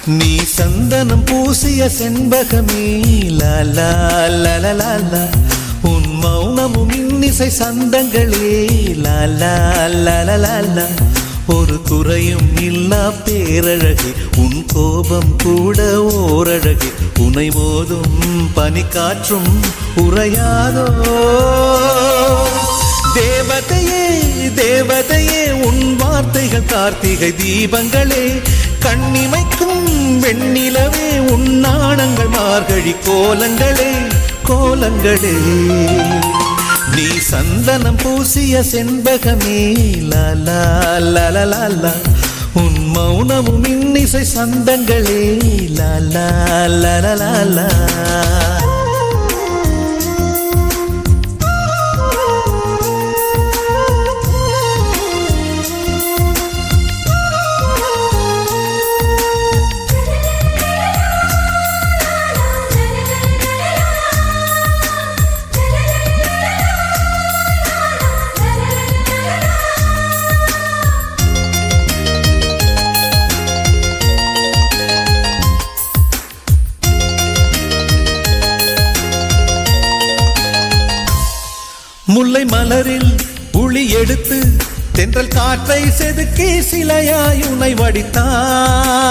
நீ சந்தனம் பூசிய செண்பகமே லாலா லாலா, உன் மௌனமும் இன்னிசை சந்தங்களே லாலா லாலா, ஒரு குறையும் இல்லா பேரழகே, உன் கோபம் கூட ஓரழகே, உனை மோதும் பனிக்காற்றும் உறையாதோ. தேவதையே தேவதையே, உன் வார்த்தைகள் கார்த்திகை தீபங்களே, கண்ணிமைக்கும் வெண்ணிலவே, உன் நாணங்கள் மார்கழி கோலங்களே கோலங்களே. நீ சந்தனம் பூசிய செண்பகமே லாலா லாலா, உன் மௌனமும் இன்னிசை சந்தங்களே லாலா லாலா. முல்லை மலரில் உளி எடுத்து தென்றல் காற்றை செதுக்கி சிலையாய் உனை வடித்தான்.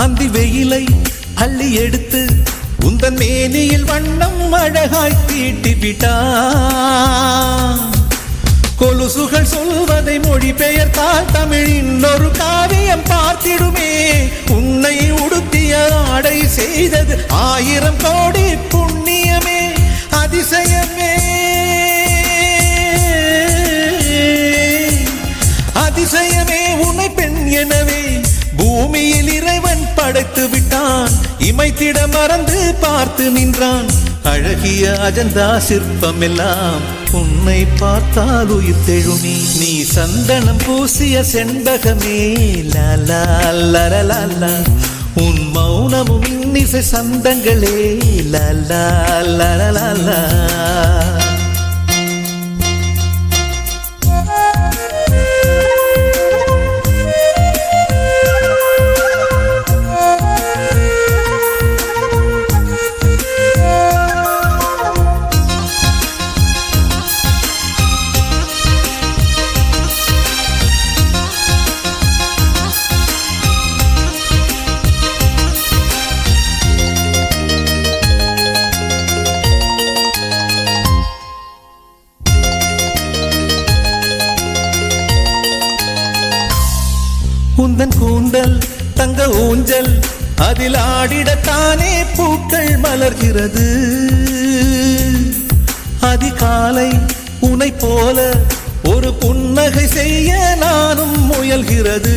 அந்தி வெயிலை அள்ளி எடுத்து உந்தன் மேனியில் வண்ணம் அழகாய் தீட்டி விட்டான். கொலுசுகள் சொல்வதை மொழிபெயர்த்தால் தமிழின் ஒரு காவியம் பார்த்திடுமே. உன்னை உடுத்திய ஆடை செய்தது 1000 கோடி புண்ணியமே, அதிசயமே அதிசயமே. உன்னை பெண் எனவே பூமியில் இறைவன் படைத்து விட்டான். இமைத்திட மறந்து பார்த்து நின்றான். அழகிய அஜந்தா சிற்பம் எல்லாம் உன்னை பார்த்தால் உயிர் தெழுமே. நீ சந்தனம் பூசிய செண்பகமே லாலா லாலா, உன் மௌனமும் இன்னிசை சந்தங்களே லாலா லாலா. உந்தன் கூந்தல் தங்க ஊஞ்சல், அதில் ஆடிடத்தானே பூக்கள் மலர்கிறது. அதிகாலை உனை போல ஒரு புன்னகை செய்ய நானும் முயல்கிறது.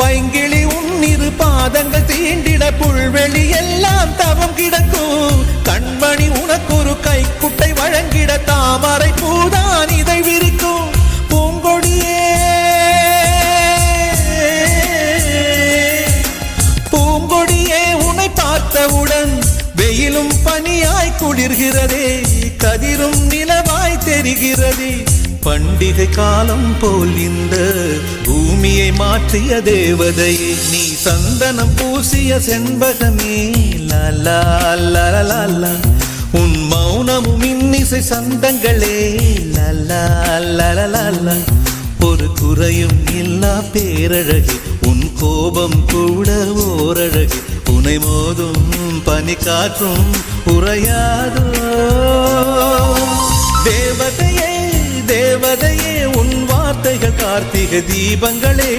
பைங்கிளி உன்னிரு பாதங்கள் தீண்டிட புல்வெளி எல்லாம் தவம் கிடக்கும். கண்மணி உனக்கு ஒரு கைக்குட்டை வழங்கிட தாமரை பூதான் இதை விரிக்கும். பூங்கொடியே பூங்கொடியே, உன்னை பார்த்தவுடன் வெயிலும் பனியாய் குளிர்கிறதே, கதிரும் நிலவாய் தெரிகிறதே. பண்டிகை காலம் போல் இந்த பூமியை மாற்றிய தேவதையே, நீ சந்தனம் பூசிய செண்பகமே லாலா லாலா, உன் மௌனமும் இன்னிசை சந்தங்களே லாலா லாலா. ஒரு குறையும் இல்லா பேரழகே, உன் கோபம் கூட ஓரழகே, உனை மோதும் பனிக்காற்றும் உறையாதோ. தேவதையே தேவதையே, உன் வார்த்தைகள் கார்த்திகை தீபங்களே,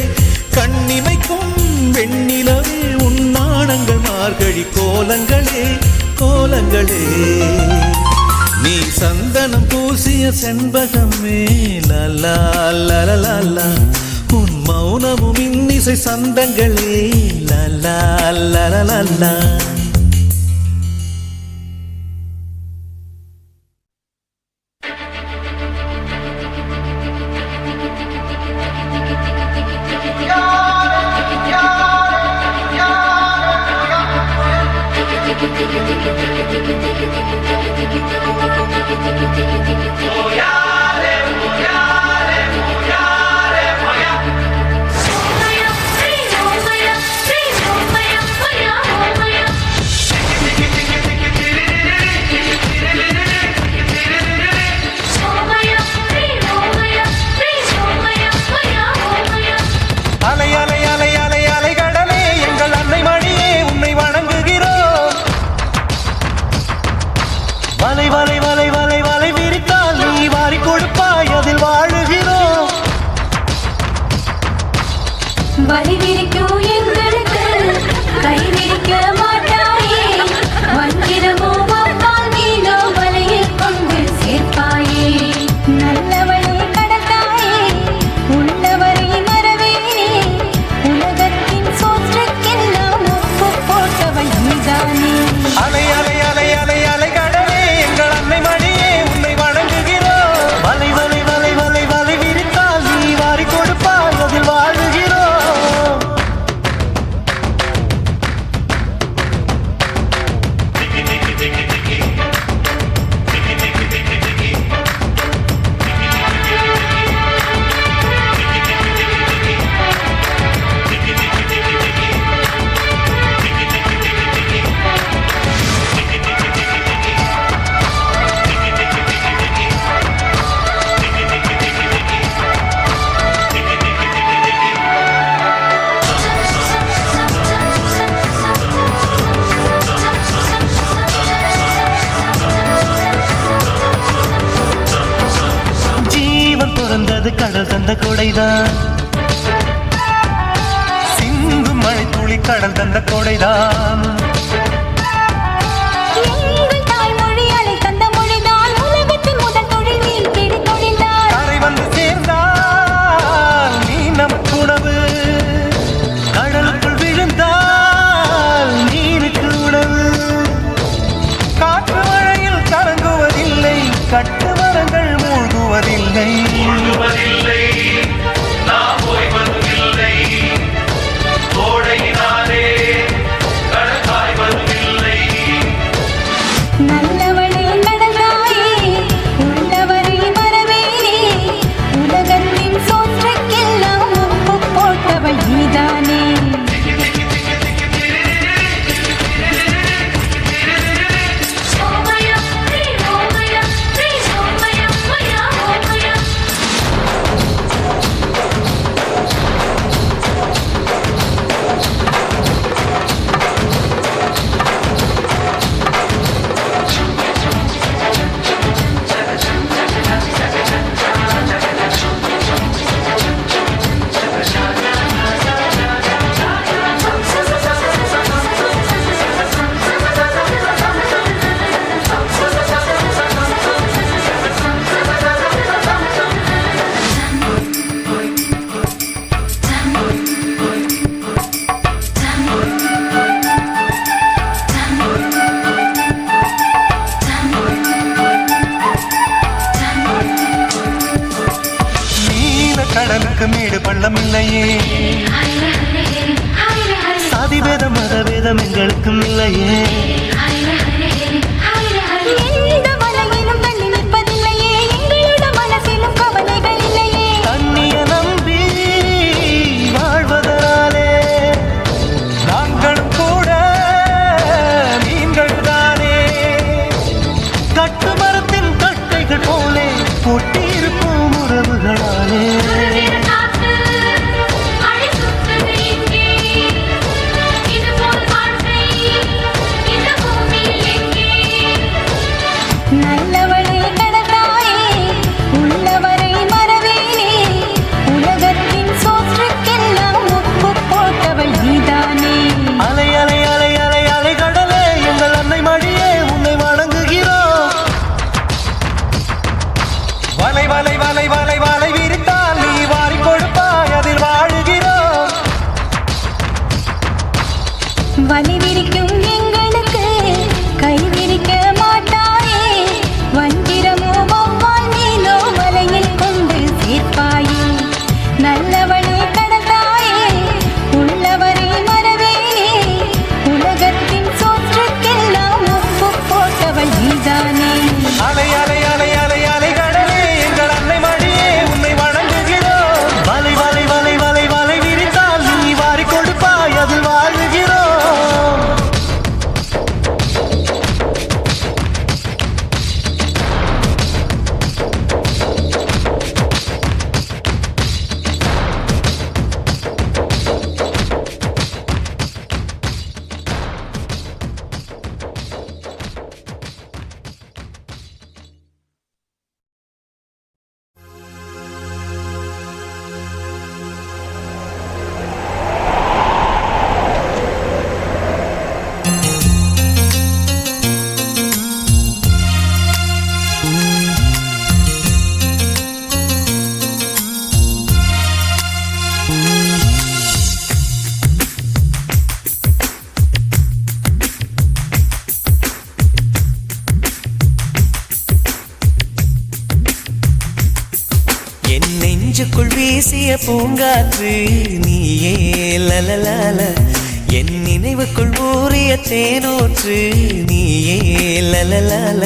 கண்ணிமைக்கும் வெண்ணிலவே, உன் நாணங்கள் மார்கழி கோலங்களே கோலங்களே. நீ சந்தனம் பூசிய செண்பகமே லாலா லாலா, உன் மௌனமும் இன்னிசை சந்தங்களே Lala Lala. Moja, moja, moja. வழி விரிக்கும் எங்களுக்கு கை விரிக்க மாட்டாயே வஞ்சிரமோ வாக்கால் மீனோ வலையில் கொண்டு சேர்ப்பாயே நல்லவளே கடத்தாயே உள்ளவரை மறவேனே உலகத்தின் சோற்றுக்கெல்லாம் ஒப்பு போட்டவள் நீதானே அலை அலை அலை அலை அலை கடலே எங்கள் அன்னை மணியே உன்னை வணங்குகிறோம் வலை வலை வலை வலை வலை விரித்தால் நீ வாரி கொடுப்பாய் அதில் வாழுகிறோம் ஜீவன் பிறந்தது கடல் தந்த கொடைதான் சிந்தும் மழை துளி கடல் தந்த கொடைதான் எங்கள் தாய்மொழி அலை தந்த மொழிதான் உலகத்தின் முதல் தொழில் மீன் பிடி தொழில்தான் கரை வந்து சேர்ந்தால் நீ நமக்கு உணவு கடலுக்குள் விழுந்தால் நீருக்கு உணவு காற்று மழையில் கலங்குவதில்லை கட்டு மரங்கள் மூழ்குவதில்லை நாம் ஓய்வதுமில்லை கோடையினாலே கடற்காய்வதுமில்லை நல்லவளே கடந்தாயே உள்ளவரை மறவேனே உலகத்தின் சோற்றுக்கெல்லாம் ஒப்பு போட்டவள் நீதானே நீல கடலுக்கு மேடு பள்ளம் இல்லையே சாதிபேதம் மதபேதம் எங்களுக்கும் இல்லையே எந்த வலையிலும் தண்ணி நிற்பதில்லையே எங்களோட மனசிலும் கவலைகள் இல்லையே தண்ணிய நம்பி வாழ்வதனாலே நாங்களும் கூட மீன்கள் தானே கட்டு மரத்தின் கட்டைகள் போலே பொட்டியிருப்போம் உறவுகளாலே இது போல் வாழ்க்கை இந்த பூமி வீசிய பூங்காற்று நீயே லலலால என் நினைவுக்குள் ஊறிய தேனூற்று நீயே லலலால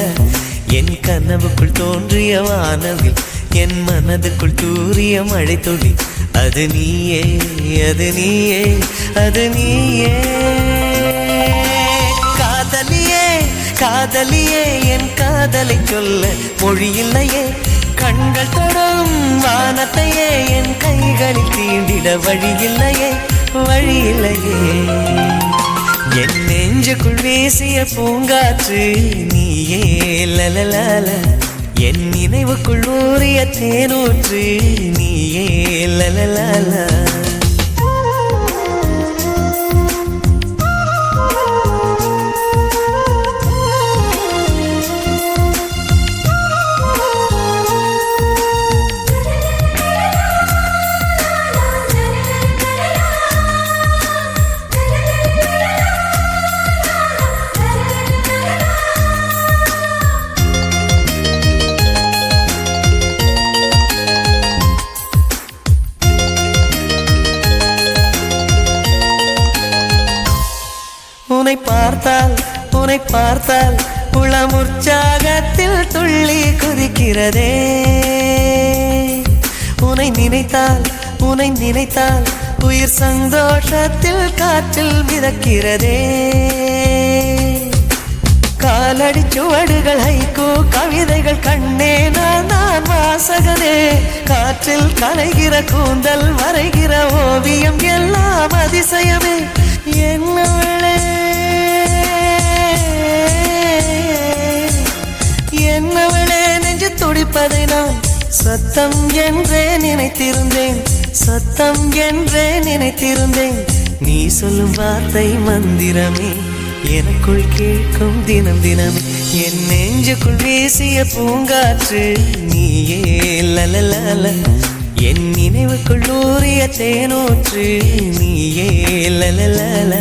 என் கனவுக்குள் தோன்றிய வானவில் என் மனதுக்குள் தூறிய மழை துளி அது நீயே அது நீயே அது நீயே காதலியே காதலியே என் காதலை சொல்ல மொழி இல்லையே கண்கள் தொடும் வானத்தையே என் கைகளில் தீண்டிட வழி இல்லையே வழி இல்லையே என் நெஞ்சுக்குள் வீசிய பூங்காற்று நீயே லலலால என் நினைவுக்குள் ஊறிய தேனூற்று நீயே லலலால உன்னை பார்த்தால் உளம் உற்சாகத்தில் துள்ளி குதிக்கிறதே உன்னை நினைத்தால் உயிர் சந்தோஷத்தில் காற்றில் மிதக்கிறதே காலடி சுவடுகள் ஹைக்கூ கவிதைகள் கண்ணே நான் வாசகனே காற்றில் கலைகிற கூந்தல் வரைகிற ஓவியம் எல்லாம் அதிசயமே என்னவளே நெஞ்சு துடிப்பதை நான் சத்தம் என்றே நினைத்திருந்தேன் நீ சொல்லும் வார்த்தை மந்திரமே எனக்குள் கேட்கும் தினம் தினமே என் நெஞ்சுக்குள் வீசிய பூங்காற்று நீயே லலலால என் நினைவுக்குள் ஊறிய தேனூற்று நீயே லலலால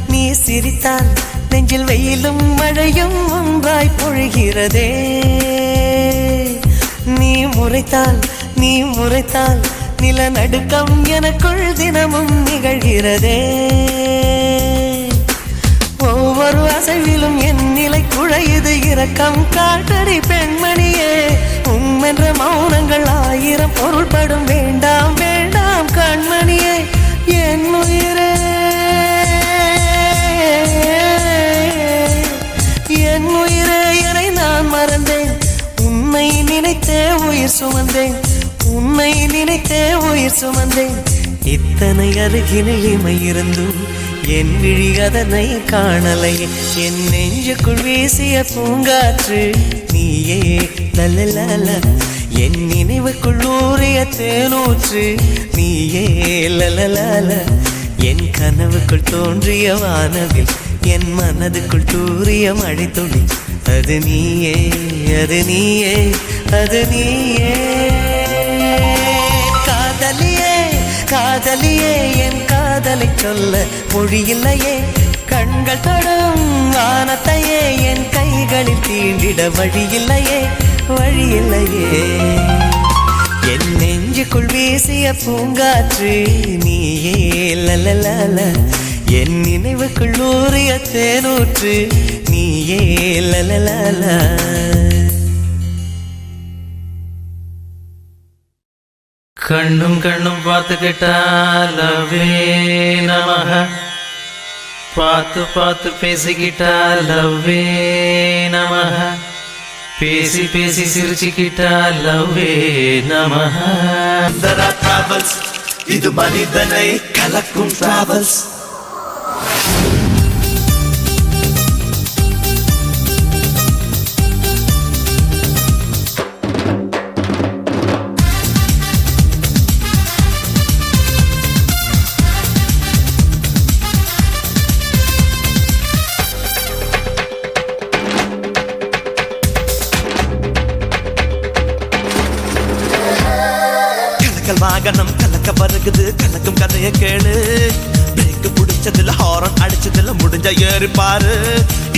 நீ சிரித்தால் நெஞ்சில் வெயிலும் மழையும் ஒன்றாய் பொழிகிறதே நீ முறைத்தால் நிலநடுக்கம் எனக்குள் தினமும் நிகழ்கிறதே ஒவ்வொரு அசைவிலும் என் நிலை குழையுது இரக்கம் காட்டடி பெண்மணியே உம்மென்ற மௌனங்கள் ஆயிரம் பொருள்படும் வேண்டாம் வேண்டாம் கண்மணியே என் உயிரே என்னை நான் மறந்தேன் உன்னை நினைத்தே உயிர் சுமந்தேன் இத்தனை அருகினில் இமையிருந்தும் என் விழி அதனை காணலையே என் நெஞ்சுக்குள் வீசிய பூங்காற்று நீயே லலலால என் நினைவுக்குள் ஊறிய தேனூற்று நீயே லலலால என் கனவுக்குள் தோன்றிய வானவில் என் மனதுக்குள் தூறிய மழை துளி அது நீயே அது நீயே அது நீயே காதலியே என் காதலை சொல்ல மொழி இல்லையே கண்கள் தொடும் வானத்தையே என் கைகளில் தீண்டிட வழி இல்லையே என் நெஞ்சுக்குள் வீசிய பூங்காற்று நீயே லலலால என் நினைவுக்குள் ஊறிய தேனூற்று நீயே லலலால கண்ணும் கண்ணும் பார்த்துக்கிட்டா லவ்வே நமஹ பார்த்து பார்த்து பேசிக்கிட்டா லவ்வே நமஹ பேசி பேசி சிரிச்சுக்கிட்டா லவ்வே நமஹ டிராவல்ஸ் இது மனிதனை கலக்கும் டிராவல்ஸ் வாகனம் கலக்க வருகுது கலக்கும் கதைய கேளு பிரேக் பிடிச்சதுல ஹாரன் அடிச்சதுல முடிஞ்ச ஏறி பாரு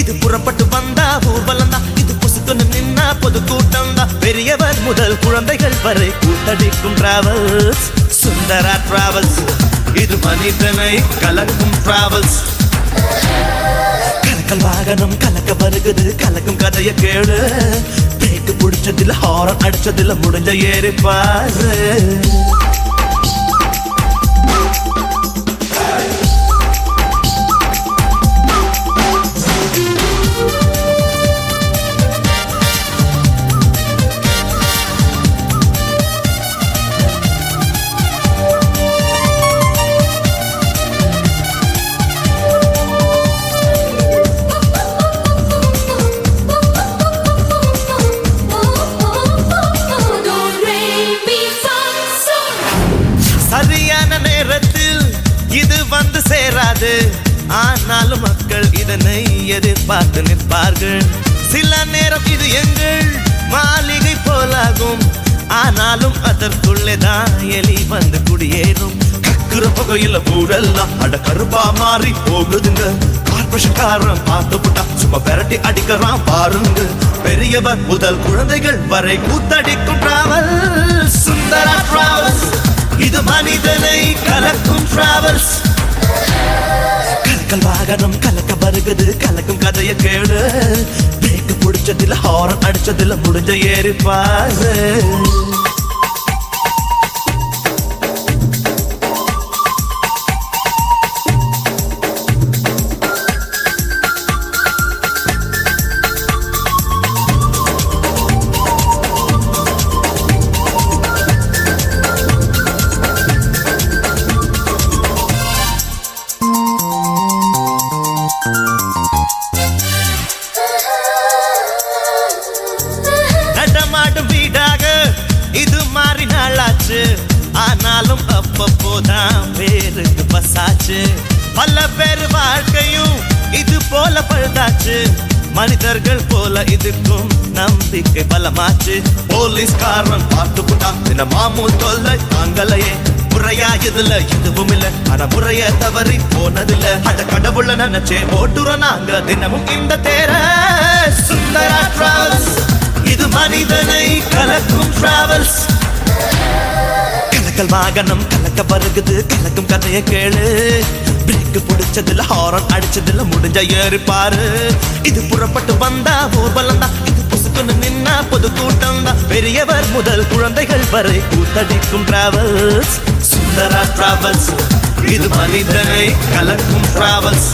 இது புறப்பட்டு வந்தா ஊர்வலம் தான் இது புசுக்குன்னு நின்னா பொது கூட்டம் தான் பெரியவர் முதல் குழந்தைகள் வரை கூட்டடிக்கும் டிராவல்ஸ் சுந்தரா டிராவல்ஸ் இது மனிதனை கலக்கும் டிராவல்ஸ் கலக்கல் வாகனம் கலக்க வருகுது கலக்கும் கதைய கேளு பிரேக் பிடிச்சதுல ஹாரன் அடிச்சதுல முடிஞ்ச ஏறி பாரு சரியான நேரத்தில் இது வந்து சேராது ஆனாலும் மக்கள் இதனை எதிர்பார்த்து நிற்பார்கள் சில நேரம் இது எங்கள் மாளிகை போலாகும் ஆனாலும் அதற்குள்ளே தான் எலி வந்து குடியேறும் கக்குற புகையில ஊரெல்லாம் அட கருப்பா மாறி போகுதுங்க கார்பரேஷன்காரன் பார்த்து புட்டா சும்மா பெரட்டி அடிக்கிறான் பாருங்க பெரியவர் முதல் குழந்தைகள் வரை கூத்தடிக்கும் டிராவல் சுந்தரா டிராவல்ஸ் இது மனிதனை கலக்கும் டிராவல்ஸ் கலக்கல் வாகனம் கலக்க வருகுது கலக்கும் கதைய கேளு பிரேக் பிடிச்சதுல ஹாரன் அடிச்சதுல முடிஞ்ச ஏறி பாரு நடமாடும் வீடாக இது மாறி நாளாச்சு ஆனாலும் அப்பப்போதான் பேருக்கு பசாச்சு பல பேர் வாழ்க்கையும் இது போல பழுதாச்சு மனிதர்கள் போல இதுக்கும் நம்பிக்கை பலமாச்சு போலீஸ்காரன் பார்த்து புட்டா மாமூல் தொல்லை தாங்களையே முறையா இதுல எதுவும் இல்ல ஆனா முறைய தவறி போனதில்ல அட கடவுள நினைச்சே ஓட்டுறோம் நாங்க தினமும் இந்த தேர சுந்தரா டிராவல்ஸ் இது மனிதனை கலக்கும் டிராவல்ஸ் கலக்கல் வாகனம் கலக்க வருகுது கலக்கும் கதைய கேளு பிரேக் பிடிச்சதுல ஹாரன் அடிச்சதுல முடிஞ்ச ஏறி பாரு இது புறப்பட்டு வந்தா ஊர்வலம் தான் இது புசுக்குன்னு நின்னா பொது கூட்டம் தான் பெரியவர் முதல் குழந்தைகள் வரை கூத்தடிக்கும் டிராவல்ஸ் சுந்தரா டிராவல்ஸ் இது மனிதனை கலக்கும் டிராவல்ஸ்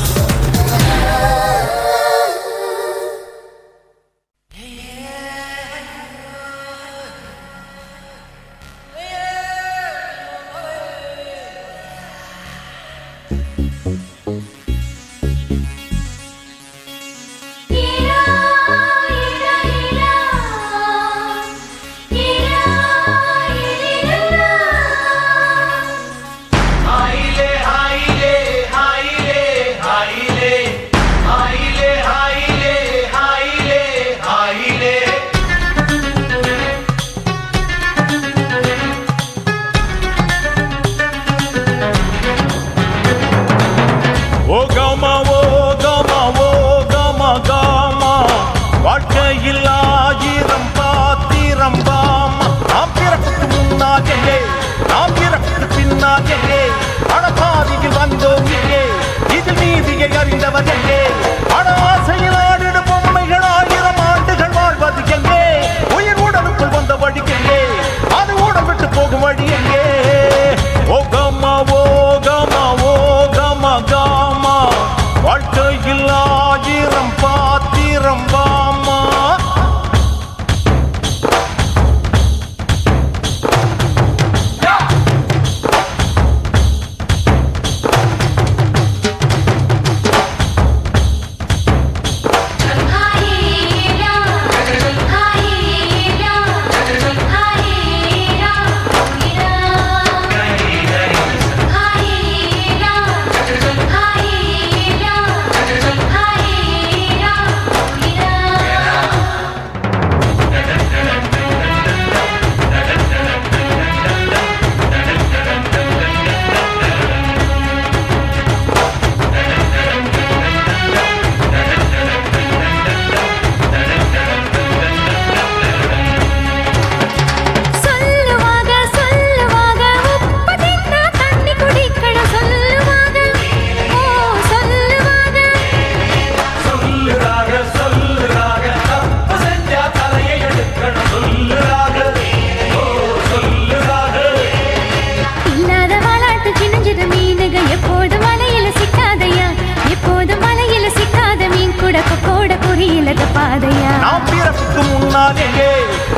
பாதையா நாம் பிறப்புக்கு முன்னால் எங்கே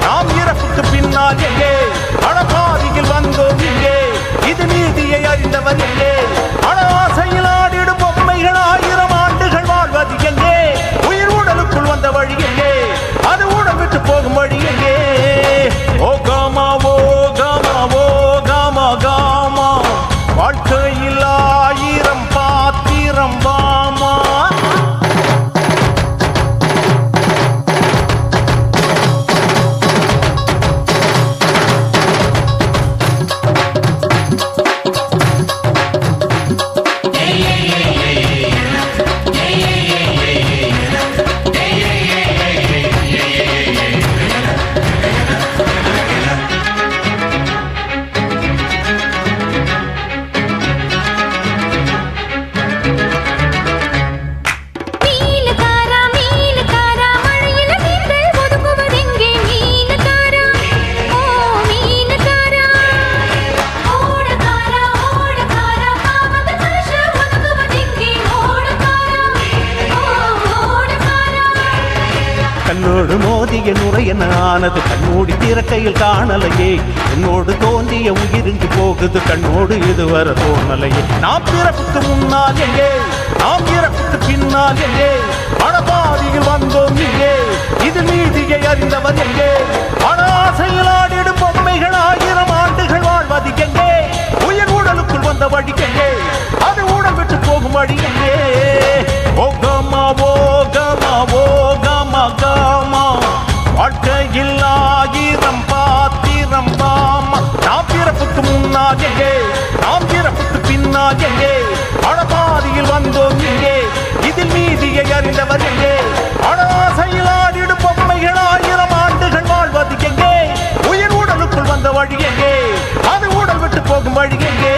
நாம் இறப்புக்கு பின்னால் எங்கே அழகாதியில் வந்தோம் இங்கே இது நீதியை அறிந்தவர் எங்கே அழ ஆசையில் ஆடிடும் பொம்மைகள் 1000 ஆண்டுகள் வாழ்வது எங்கே உயிர் உடலுக்குள் வந்த வழி எங்கே அது உடல் விட்டு போகும் வழி எங்கே ஓ காமா ஓ காமா ஓ காமா காமா வாழ்க்கையில் 1000 பாத்திரம் வாமா மீனுக்காரா மீனுக்காரா மழையில மீன்கள் ஒதுங்குவதெங்கே மீனுக்காரா ஓ மீனுக்காரா ஓடக்காரா ஓடக்காரா பாவந்த மனுஷ ஒதுங்குவதெங்கே ஓடக்காரா ஓ ஓடக்காரா கண்ணோடு மோதிய நுரையென ஆனது கண்ணோடி திறக்கையில் காணலையே என்னோடு தோன்றிய உயிரின்றி போகுது கண்ணோடு இதுவரை தோணலையே நாம் பிறப்புக்கு முன்னால் எங்கே நாம் இறப்புக்கு பின்னால் எங்கே மனபாதியில் வந்தோம் இங்கே இது நீதியை அறிந்தவர் எங்கே மன ஆசையில் ஆடிடும் பொம்மைகள் 1000 ஆண்டுகள் வாழ்வது எங்கே உயிர் உடலுக்குள் வந்த வழி எங்கே அது உடல் விட்டு போகும் வழி எங்கே ஓ காமா ஓ காமா ஓ காமா காமா வாழ்க்கையில் 1000 பாத்திரம் வாமா நாம் பிறப்புக்கு முன்னால் எங்கே நாம் பிறப்புக்கு பின்னால் எங்கே அழபாதியில் வந்தோம் இங்கே இதில் நீதியை அறிந்தவர் எங்கே அழ ஆசையில் ஆடிடும் பொம்மைகள் 1000 ஆண்டுகள் வாழ்வது எங்கே உயிர் உடலுக்குள் வந்த வழி எங்கே அது உடல் விட்டு போகும் வழி எங்கே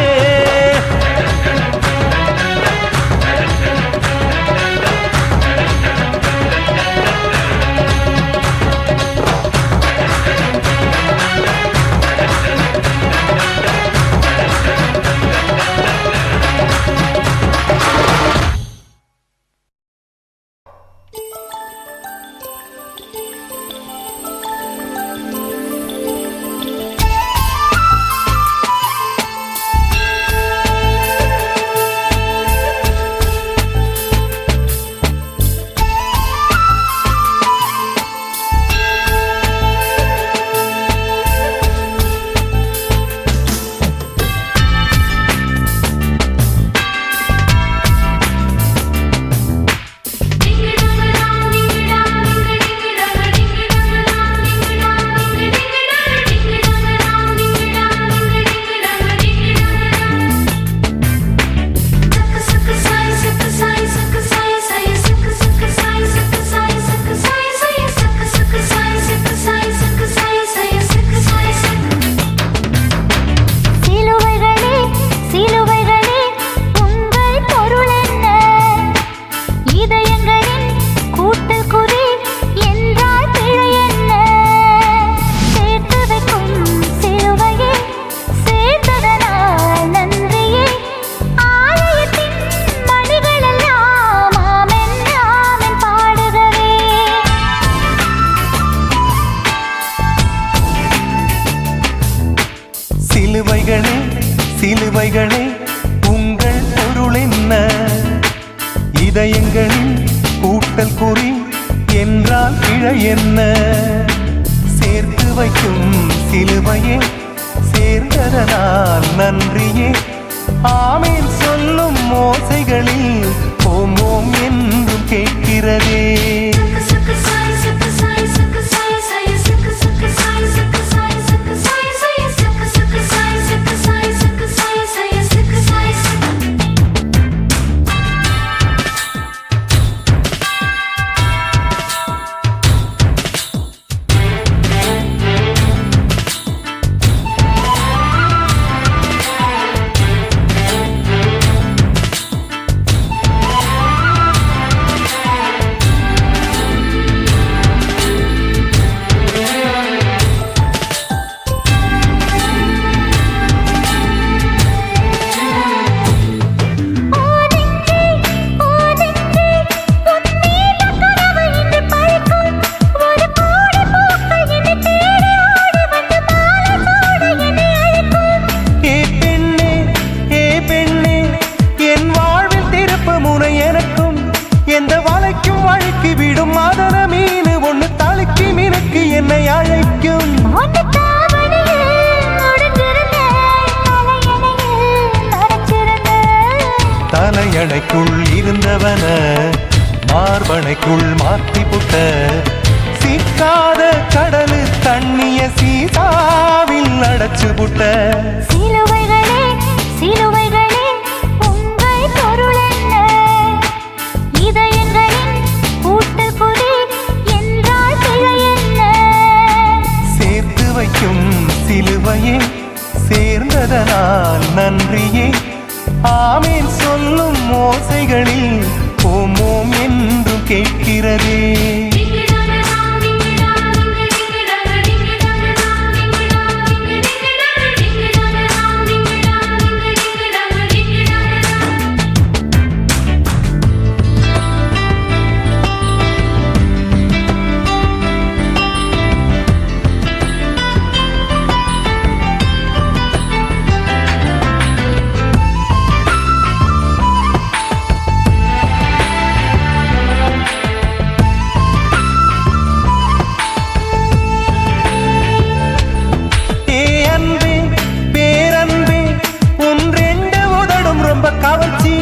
சிலுவைகளே உங்கள் பொருள் என்ன இதயங்களின் கூட்டல் குறி என்றால் பிழை என்ன சேர்த்து வைக்கும் சிலுவையே சேர்ந்ததனால் நன்றியே ஆமீன் சொல்லும் ஓசைகளில் ஓம் ஓம் என்றும் கேட்கிறதே என்னை அழைக்கும் உன்னை தாவணியில் முடிஞ்சிருந்தேன், தலையணையில் மறைச்சிருந்தேன். தலையணைக்குள் இருந்தவன மார்பனைக்குள் மாத்தி புட்ட சிக்காத கடலு தண்ணிய சீசாவில் அடைச்சு புட்ட சிலுவைகளே சிலுவைகளே உங்கள் பொருள் என்ன? இதயங்களின் கூட்டல் குறி என்றால் பிழை என்ன? சேர்த்து வைக்கும் சிலுவையே சேர்ந்ததனால் நன்றியே ஆமேன் சொல்லும் ஓசைகளில் ஓம் ஓம் என்றும் கேட்கிறதே கவர்ச்சி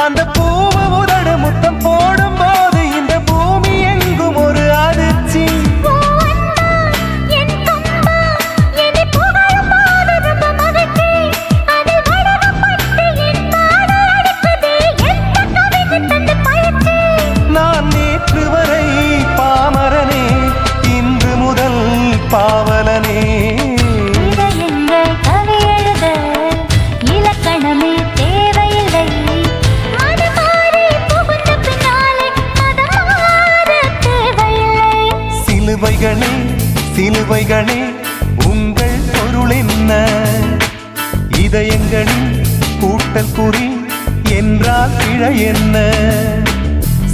அந்த பூவு உதடு முத்தம் போடும் போது இந்த பூமி எங்கும் ஒரு அதிர்ச்சி நான் நேற்று வரை பாமரனே இன்று முதல் பாவலனே சிலுவைகளே சிலுவைகளே உங்கள் பொருள் என்ன? இதயங்களின் கூட்டல் குறி என்றால் பிழை என்ன?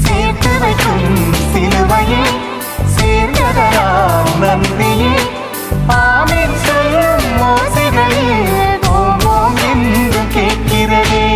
சேர்த்து வைக்கும் சிலுவையே சேர்ந்ததனால் நன்றியே ஆமென் சொல்லும் ஓசைகளில் ஓம் ஓம் என்று கேட்கிறதே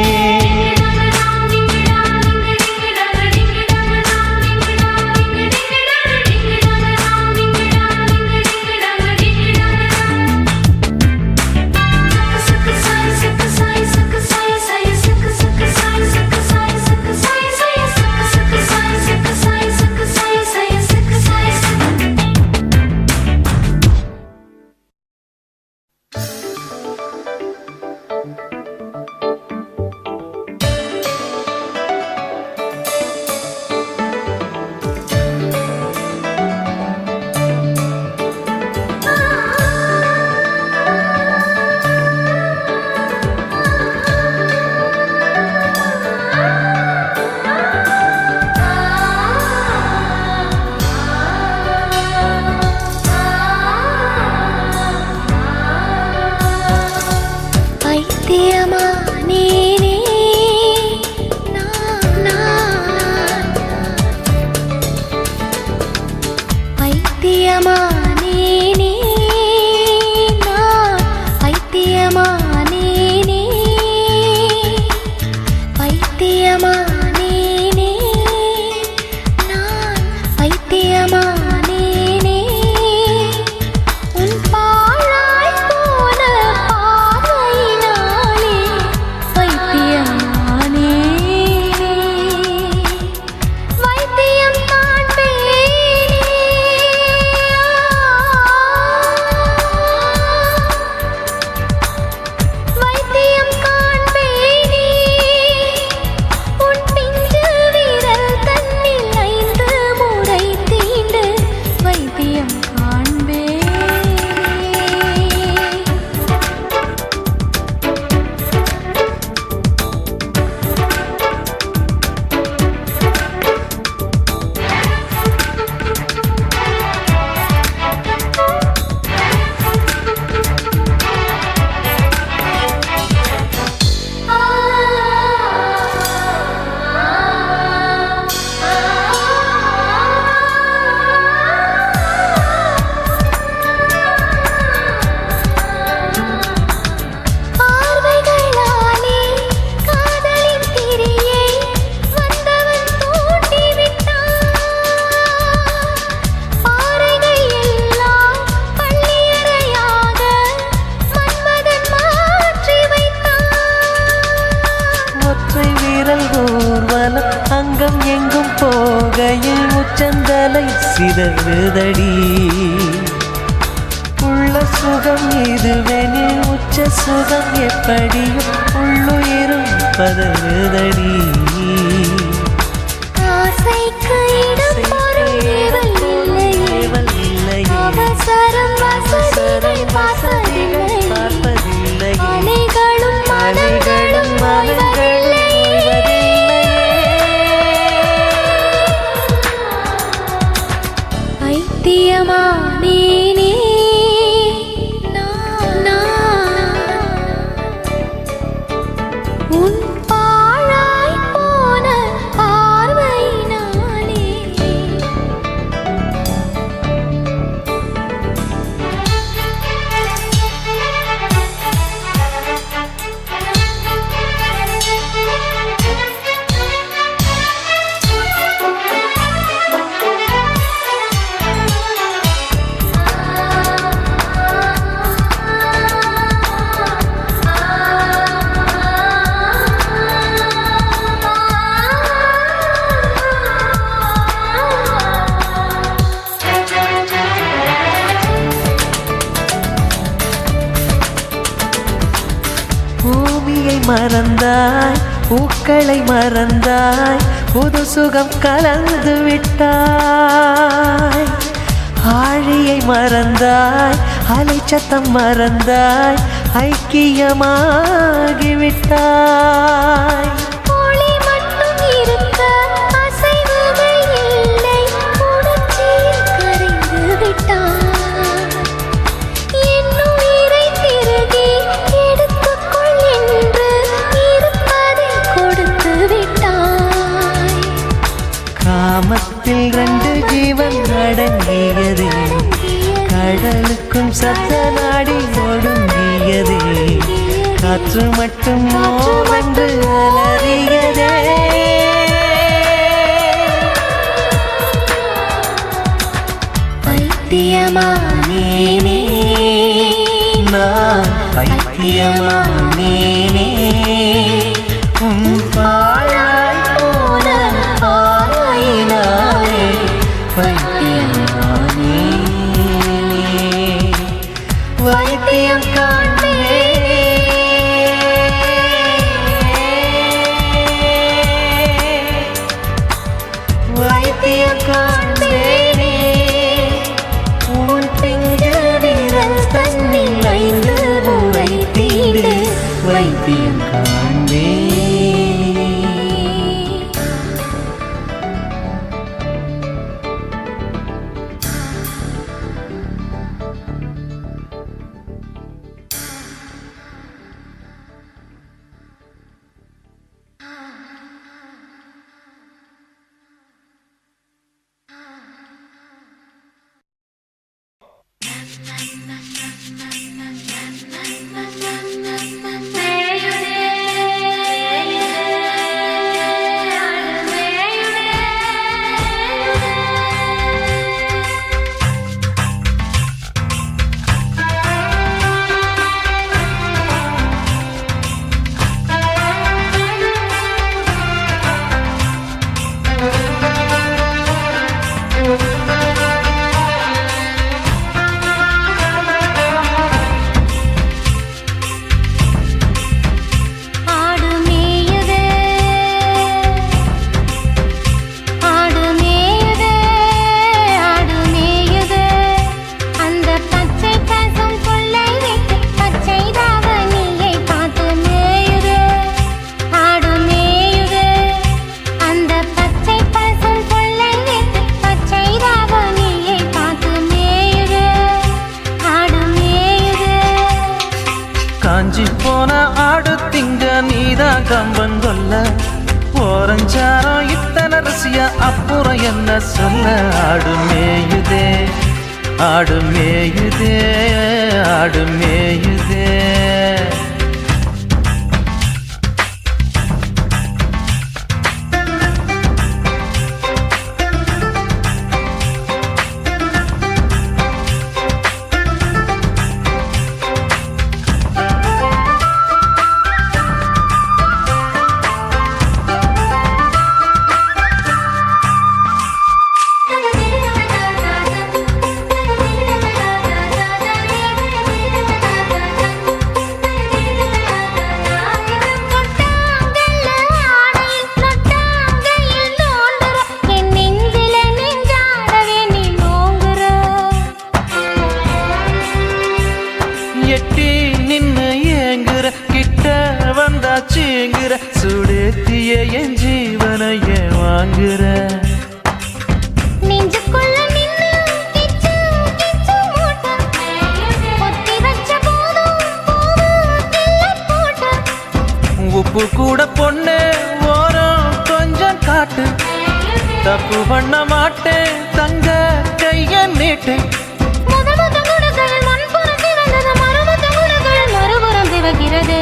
சிதறுதடி உள்ள சுகம் இதுவெனில் உச்ச சுகம் எப்படியும் உள்ளுயிரும் பதறுதடி ஆசைக்கு இடம் பொருள் ஏவல் இல்லை அவசரம் வசதிகள் பார்ப்பதில்லை அலைகளும் மனங்களும் ஓய்வதில்லை பைத்தியமானேனே உன் பாழாய் போன பார்வையினாலே பூமியை மறந்தாய் பூக்களை மறந்தாய் புது சுகம் கலந்து விட்டாய் ஆழியை மறந்தாய் அலைச்சத்தம் மறந்தாய் ஐக்கியமாகிவிட்டாய் ஒளி மட்டும் இருக்க அசைவுகள் இல்லை உணர்ச்சியில் கரைந்து விட்டாய் என் உயிரை திருகி எடுத்துக்கொள் என்று இருப்பதை கொடுத்து விட்டாய் காமத்தில் 2 ஜீவன் அடங்கியதே கடலுக்கும் சத்த நாடி ஒடுங்கியதே காற்று மட்டும் வந்து அலறியதே பைத்தியமானேனே நான் பைத்தியமானேனே உன் பாழாய் போன பார்வையினாலே பைத்தியமானேனே வைத்தியம் காண்பேனே வைத்தியம் காண்பேனே உன் பிஞ்சு விரல் தன்னில் 5 முறை தீண்டு வைத்தியம் காண்பேனே காஞ்சி போன ஆடு திங்க நீதான் கம்பன் கொல்ல ஓரஞ்சாரம் இத்தனை ரசியா அப்புறம் என்ன சொல்ல ஆடு மேயுதே ஆடு மேயுதே ஆடு மேயுதே எட்டி நின்னு ஏங்குற கிட்ட வந்தாச்சுங்கிற சுடேத்திய என் ஜீவனைய வாங்குற நெஞ்சுக்குள்ள நின்னு கிச்சு கிச்சு மூட்ட பொத்தி வச்ச போதும் பூவு கிள்ள போட்ட உப்பு கூட பொண்ணு ஓரம் கொஞ்சம் காட்டு தப்பு பண்ண மாட்டேன் தங்க கைய நீட்டு முதமுத குணங்கள் மண்புறம் திறந்தது மறுமுத குணங்கள் மறுபுறம் திவகிறது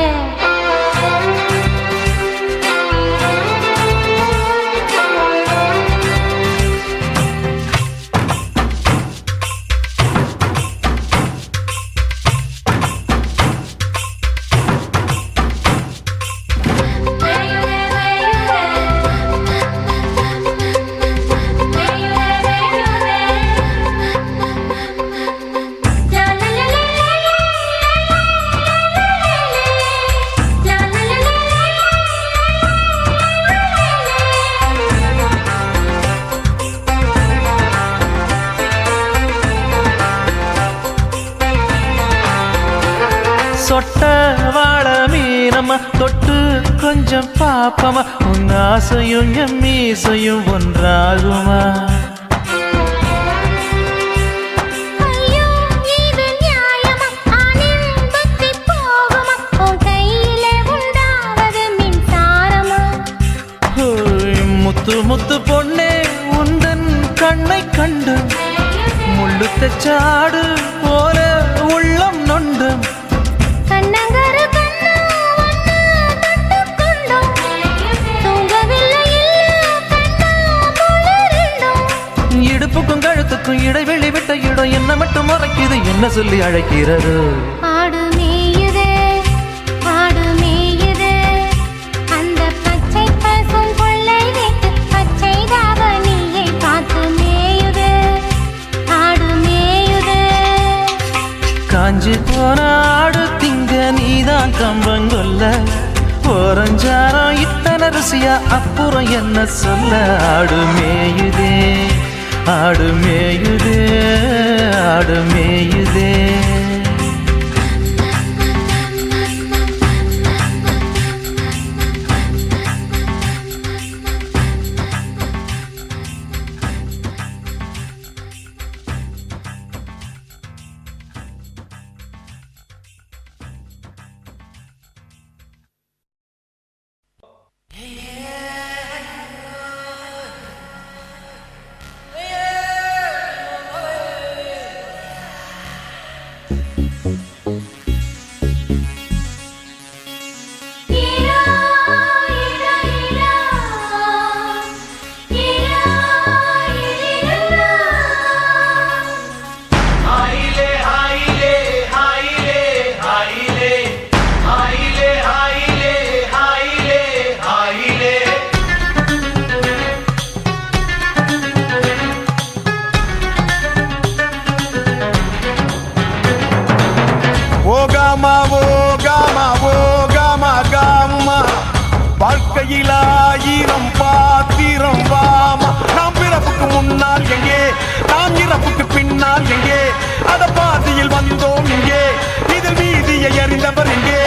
சொட்ட வாழ மீனம்மா தொட்டு கொஞ்சம் பாப்பமா உன் ஆசையும் என் மீசையும் ஒன்றாகுமா ஐயோ இது நியாயமா ஆனின் பக்தி போகுமா உன் கையிலே உண்டாவது மின்சாரமா ஹோய், முத்து முத்து பொண்ணே உந்தன் கண்ணை கண்டு முள்ளு தச்சாடு போல உள்ளம் நொண்டும் கண்ணங்கரு கண்ணா வண்ணா தொட்டுக்கொண்டோம் தூங்கவில்லை இல்ல கண்ணா போல இடுப்புக்கும் கழுத்துக்கும் இடைவெளி விட்ட இடம் என்ன மட்டும் மறைக்குது என்ன சொல்லி அழைக்கிறது ஆடு மேயுதே அந்த பச்சை பசும் கொள்ளை வீட்டு பச்சை தாவணியை பார்த்து மேயுதே ஆடு மேயுதே காஞ்சி போன ஆடு திங்க நீதான் கம்பங்கொல்ல ஓரஞ்சாரம் இத்தனை ருசியா அப்புறம் என்ன சொல்ல ஆடு மேயுதே ஆடு மேயுதே ஆடு மேயுதே ஈரா ஈரா ஈரா ஈரா ஈரா ஆயிலே ஆயிலே ஆயிலே ஆயிலே ஆயிலே ஆயிலே ஆயிலே ஆயிலே ஓகாமா ஓகாமா ஓகாமா காமா வாழ்க்கையில் ஆயிரம் பாத்திரம் வாமா நாம் பிறப்புக்கு முன்னால் எங்கே நாம் இறப்புக்கு பின்னால் எங்கே அட பாதியில் வந்தோம் இங்கே இதில் வீதியை அறிந்தவர் எங்கே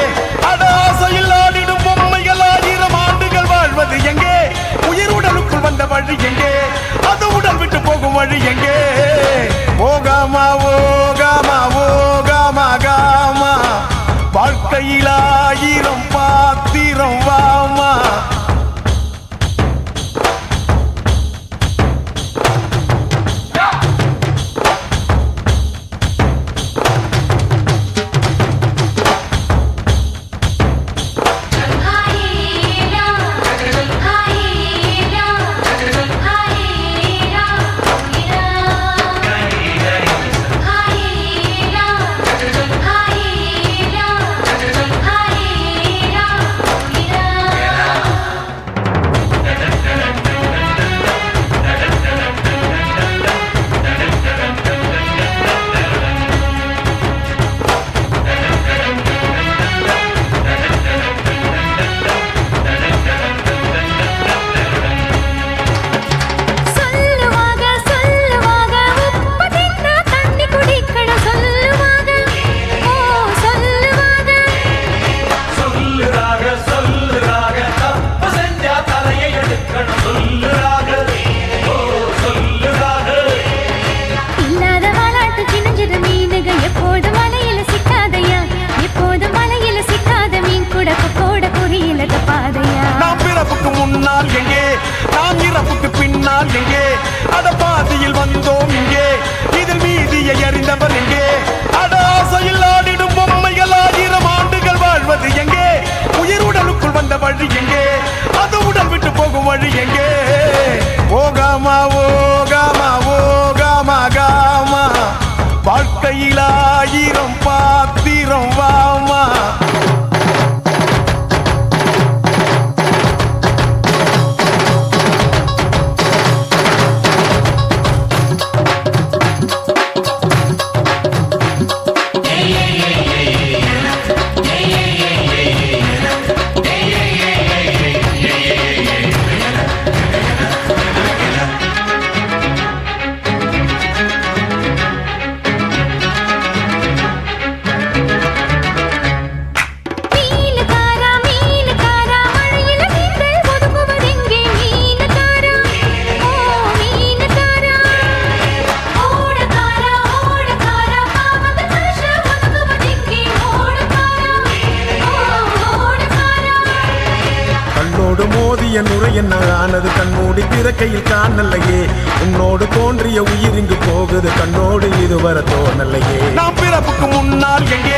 அட ஆசையில் ஆடிடும் பொம்மைகள் ஆயிரம் ஆண்டுகள் வாழ்வது எங்கே உயிர் உடலுக்குள் வந்த வழி எங்கே அது உடல் விட்டு போகும் வழி எங்கே ஓகாமா ஓகாமா ஓகாமா காமா வாழ்க்கையில் ஆயிரம் பாத்திரம் வாமா முன்னால் எங்கே அட பாதியில் வந்தோம் இங்கே இதில் மீதியை அறிந்தவர் எங்கே அட ஆசையில் ஆடிடும் பொம்மைகள் 1000 ஆண்டுகள் வாழ்வது எங்கே உயிர் உடலுக்குள் வந்த வழி எங்கே அது உடல் விட்டு போகும் வழி எங்கே ஓகாமா ஓகாமா ஓகாமா காமா வாழ்க்கையில் 1000 பாத்திரம் வாமா மீனுக்காரா மீனுக்காரா மழையில நீங்கள் ஒதுங்குவதெங்கே மீனுக்காரா ஓ மீனுக்காரா ஓடக்காரா ஓடக்காரா பாவந்த மனுஷ ஒதுங்குவதெங்கே ஓடக்காரா ஓ ஓடக்காரா கண்ணோடு மோதிய நுரை என்ன ஆனது கண்ணோடி திறக்கையில் காணலையே உன்னோடு தோன்றிய உயிர் இங்கு போகுது கண்ணோடு இதுவரை தோணலையே நாம் பிறப்புக்கு முன்னால் எங்கே